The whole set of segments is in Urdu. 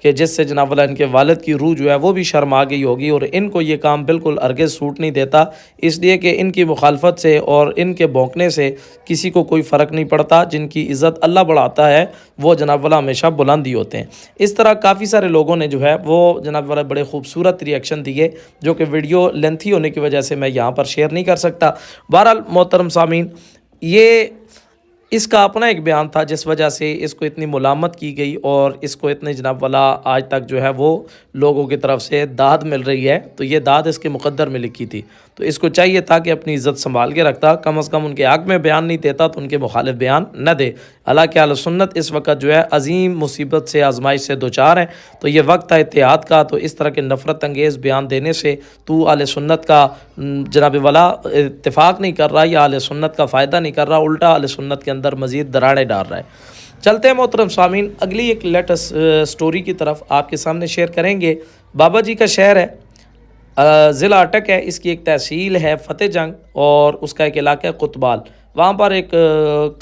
کہ جس سے جناب والا ان کے والد کی روح جو ہے وہ بھی شرم آ گئی ہوگی، اور ان کو یہ کام بالکل ہرگز سوٹ نہیں دیتا، اس لیے کہ ان کی مخالفت سے اور ان کے بھونکنے سے کسی کو کوئی فرق نہیں پڑتا۔ جن کی عزت اللہ بڑھاتا ہے وہ جناب والا ہمیشہ بلند ہی ہوتے ہیں۔ اس طرح کافی سارے لوگوں نے جو ہے وہ جناب والا بڑے خوبصورت ریئیکشن دیے، جو کہ ویڈیو لینتھی ہونے کی وجہ سے میں یہاں پر شیئر نہیں کر سکتا۔ بہرحال محترم سامعین، یہ اس کا اپنا ایک بیان تھا جس وجہ سے اس کو اتنی ملامت کی گئی، اور اس کو اتنے جناب والا آج تک جو ہے وہ لوگوں کی طرف سے داد مل رہی ہے۔ تو یہ داد اس کے مقدر میں لکھی تھی، تو اس کو چاہیے تھا کہ اپنی عزت سنبھال کے رکھتا، کم از کم ان کے حق میں بیان نہیں دیتا تو ان کے مخالف بیان نہ دے۔ حالانکہ اہل سنت اس وقت جو ہے عظیم مصیبت سے، آزمائش سے دوچار ہیں، تو یہ وقت تھا اتحاد کا۔ تو اس طرح کے نفرت انگیز بیان دینے سے تو اہل سنت کا جناب والا اتفاق نہیں کر رہا، یا اہل سنت کا فائدہ نہیں کر رہا، الٹا اہل سنت کے اندر مزید دراڑیں ڈال رہا ہے۔ چلتے ہیں محترم سامعین اگلی ایک لیٹسٹ سٹوری کی طرف، آپ کے سامنے شیئر کریں گے۔ بابا جی کا شہر ہے، ضلع اٹک ہے، اس کی ایک تحصیل ہے فتح جنگ، اور اس کا ایک علاقہ ہے قطبال۔ وہاں پر ایک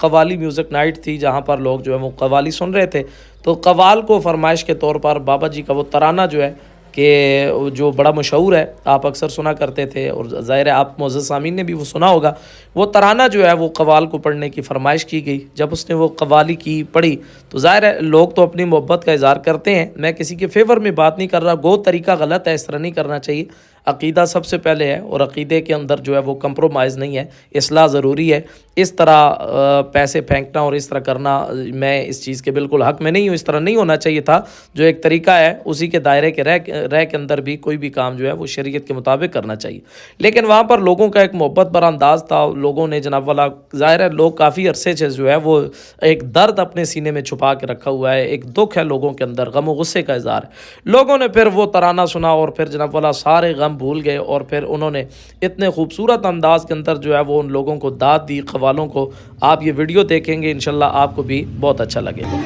قوالی میوزک نائٹ تھی جہاں پر لوگ جو ہے وہ قوالی سن رہے تھے۔ تو قوال کو فرمائش کے طور پر بابا جی کا وہ ترانہ جو ہے کہ جو بڑا مشہور ہے، آپ اکثر سنا کرتے تھے، اور ظاہر ہے آپ معزز سامعین نے بھی وہ سنا ہوگا، وہ ترانہ جو ہے وہ قوال کو پڑھنے کی فرمائش کی گئی۔ جب اس نے وہ قوالی کی پڑھی تو ظاہر ہے لوگ تو اپنی محبت کا اظہار کرتے ہیں، میں کسی کے فیور میں بات نہیں کر رہا، گو طریقہ غلط ہے، اس طرح نہیں کرنا چاہیے۔ عقیدہ سب سے پہلے ہے، اور عقیدے کے اندر جو ہے وہ کمپرومائز نہیں ہے، اصلاح ضروری ہے۔ اس طرح پیسے پھینکنا اور اس طرح کرنا، میں اس چیز کے بالکل حق میں نہیں ہوں، اس طرح نہیں ہونا چاہیے تھا۔ جو ایک طریقہ ہے اسی کے دائرے کے رہ کے اندر بھی کوئی بھی کام جو ہے وہ شریعت کے مطابق کرنا چاہیے۔ لیکن وہاں پر لوگوں کا ایک محبت بھرا انداز تھا، لوگوں نے جناب والا، ظاہر ہے لوگ کافی عرصے سے جو ہے وہ ایک درد اپنے سینے میں چھپا کے رکھا ہوا ہے، ایک دکھ ہے لوگوں کے اندر، غم و غصے کا اظہار ہے۔ لوگوں نے پھر وہ ترانہ سنا اور پھر جناب والا سارے غم بھول گئے، اور پھر انہوں نے اتنے خوبصورت انداز کے اندر جو ہے وہ ان لوگوں کو داد دی، قوالوں کو۔ آپ یہ ویڈیو دیکھیں گے انشاءاللہ آپ کو بھی بہت اچھا لگے گا۔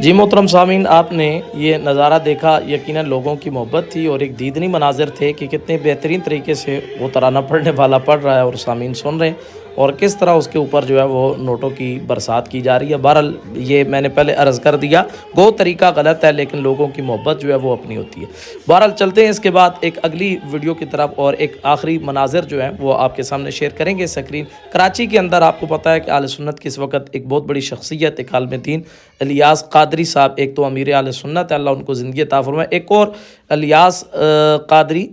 جی محترم سامعین، آپ نے یہ نظارہ دیکھا، یقیناً لوگوں کی محبت تھی اور ایک دیدنی مناظر تھے کہ کتنے بہترین طریقے سے وہ ترانہ پڑھنے والا پڑھ رہا ہے اور سامعین سن رہے ہیں، اور کس طرح اس کے اوپر جو ہے وہ نوٹوں کی برسات کی جا رہی ہے۔ بہرحال یہ میں نے پہلے عرض کر دیا، گو طریقہ غلط ہے لیکن لوگوں کی محبت جو ہے وہ اپنی ہوتی ہے۔ بہرحال چلتے ہیں اس کے بعد ایک اگلی ویڈیو کی طرف، اور ایک آخری مناظر جو ہے وہ آپ کے سامنے شیئر کریں گے سکرین۔ کراچی کے اندر آپ کو پتہ ہے کہ اہل سنت کی اس وقت ایک بہت بڑی شخصیت، ایک عالم دین الیاس قادری صاحب، ایک تو امیر اہل سنت ہے، اللہ ان کو زندگی عطا فرمائے، ایک اور الیاس قادری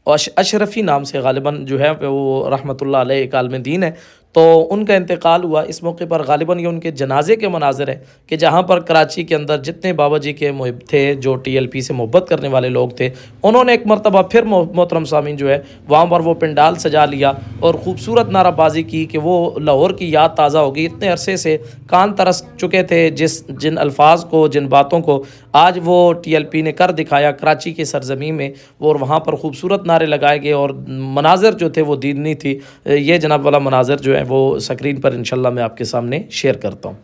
اشرفی نام سے غالباً جو ہے وہ رحمۃ اللہ علیہ ایک عالم دین ہے، تو ان کا انتقال ہوا۔ اس موقع پر غالباً یہ ان کے جنازے کے مناظر ہیں کہ جہاں پر کراچی کے اندر جتنے بابا جی کے محب تھے، جو ٹی ایل پی سے محبت کرنے والے لوگ تھے، انہوں نے ایک مرتبہ پھر محترم سامعین جو ہے وہاں پر وہ پنڈال سجا لیا اور خوبصورت نعرہ بازی کی کہ وہ لاہور کی یاد تازہ ہو گئی۔ اتنے عرصے سے کان ترس چکے تھے جن الفاظ کو، جن باتوں کو آج وہ ٹی ایل پی نے کر دکھایا کراچی کی سرزمین میں، اور وہاں پر خوبصورت نعرے لگائے گئے اور مناظر جو تھے وہ دیدنی تھی۔ یہ جناب والا مناظر جو ہے وہ سکرین پر انشاءاللہ میں آپ کے سامنے شیئر کرتا ہوں۔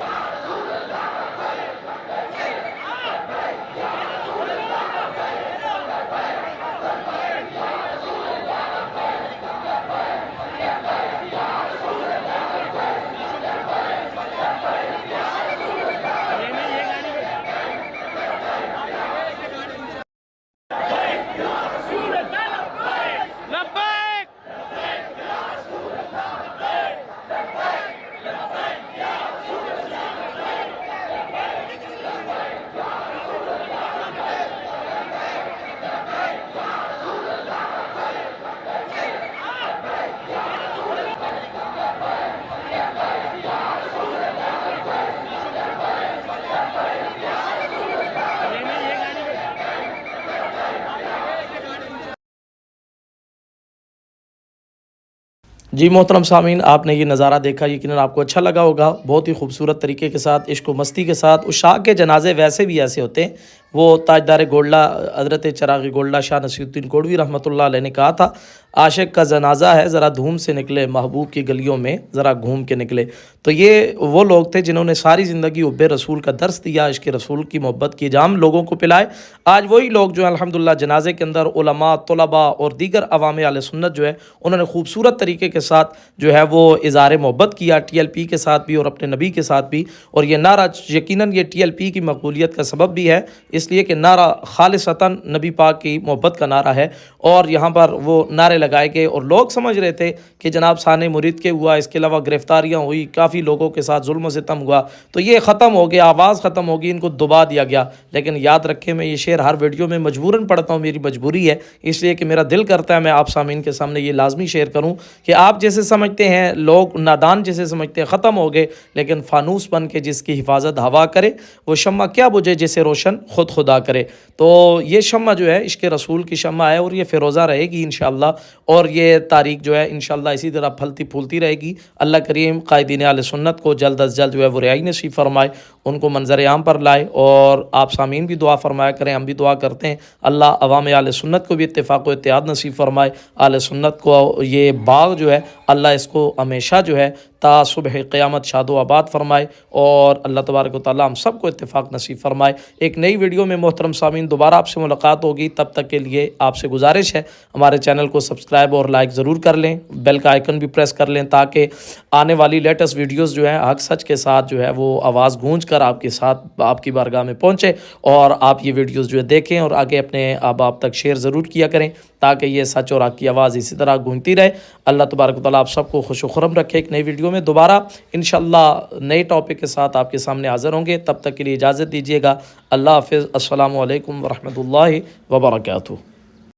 جی محترم سامعین، آپ نے یہ نظارہ دیکھا، یقیناً آپ کو اچھا لگا ہوگا۔ بہت ہی خوبصورت طریقے کے ساتھ، عشق و مستی کے ساتھ۔ اس شاہ کے جنازے ویسے بھی ایسے ہوتے ہیں، وہ تاجدار گولڈا حضرت چراغی گولڈا شاہ نصیر الدین گوڑوی رحمۃ اللہ علیہ نے کہا تھا، عاشق کا جنازہ ہے ذرا دھوم سے نکلے، محبوب کی گلیوں میں ذرا گھوم کے نکلے۔ تو یہ وہ لوگ تھے جنہوں نے ساری زندگی حب رسول کا درس دیا، عشق رسول کی محبت کی جام لوگوں کو پلائے۔ آج وہی لوگ جو ہیں الحمدللہ جنازے کے اندر علماء، طلباء اور دیگر عوام اہل سنت جو ہے انہوں نے خوبصورت طریقے کے ساتھ جو ہے وہ اظہار محبت کیا، ٹی ایل پی کے ساتھ بھی اور اپنے نبی کے ساتھ بھی۔ اور یہ نعرہ یقیناً یہ ٹی ایل پی کی مقبولیت کا سبب بھی ہے، اس لیے کہ نعرہ خالصتاً نبی پاک کی محبت کا نعرہ ہے۔ اور یہاں پر وہ نعرے لگائے گئے اور لوگ سمجھ رہے تھے کہ جناب ثانِ مرید کے ہوا، اس کے علاوہ گرفتاریاں ہوئی، کافی لوگوں کے ساتھ ظلم و ستم ہوا، تو یہ ختم ہو گیا، آواز ختم ہوگی، ان کو دبا دیا گیا۔ لیکن یاد رکھیں، میں یہ شعر ہر ویڈیو میں مجبوراً پڑھتا ہوں، میری مجبوری ہے، اس لیے کہ میرا دل کرتا ہے میں آپ سامعین کے سامنے یہ لازمی شیئر کروں کہ آپ جیسے سمجھتے ہیں، لوگ نادان جیسے سمجھتے ہیں ختم ہو گئے، لیکن فانوس بن کے جس کی حفاظت ہوا کرے، وہ شمع کیا بجھے جسے روشن خود خدا کرے۔ تو یہ شمع جو ہے عشق رسول کی شمع ہے، اور یہ فیروزہ رہے گی انشاءاللہ، اور یہ تاریخ جو ہے انشاءاللہ اسی طرح پھلتی پھولتی رہے گی۔ اللہ کریم قائدین اہل سنت کو جلد از جلد جو ہے وہ رہائی نصیب فرمائے، ان کو منظر عام پر لائے، اور آپ سامعین بھی دعا فرمایا کریں، ہم بھی دعا کرتے ہیں اللہ عوام اہل سنت کو بھی اتفاق و اتحاد نصیب فرمائے، اہل سنت کو یہ باغ جو ہے اللہ اس کو ہمیشہ جو ہے تا صبح قیامت شاد و آباد فرمائے، اور اللہ تبارک و تعالیٰ ہم سب کو اتفاق نصیب فرمائے۔ ایک نئی ویڈیو میں محترم سامعین دوبارہ آپ سے ملاقات ہوگی، تب تک کے لیے آپ سے گزارش ہے ہمارے چینل کو سبسکرائب اور لائک ضرور کر لیں، بیل کا آئیکن بھی پریس کر لیں تاکہ آنے والی لیٹسٹ ویڈیوز جو ہیں حق سچ کے ساتھ جو ہے وہ آواز گونج کر آپ کے ساتھ آپ کی بارگاہ میں پہنچے، اور آپ یہ ویڈیوز جو ہے دیکھیں اور آگے اپنے احباب تک شیئر ضرور کیا کریں تاکہ یہ سچ اور حق کی آواز اسی طرح گونجتی رہے۔ اللہ تبارک و تعالیٰ آپ سب کو خوش و خرم رکھے۔ ایک نئی ویڈیو میں دوبارہ انشاءاللہ نئے ٹاپک کے ساتھ آپ کے سامنے حاضر ہوں گے، تب تک کے لیے اجازت دیجیے گا۔ اللہ حافظ، السلام علیکم ورحمۃ اللہ وبرکاتہ۔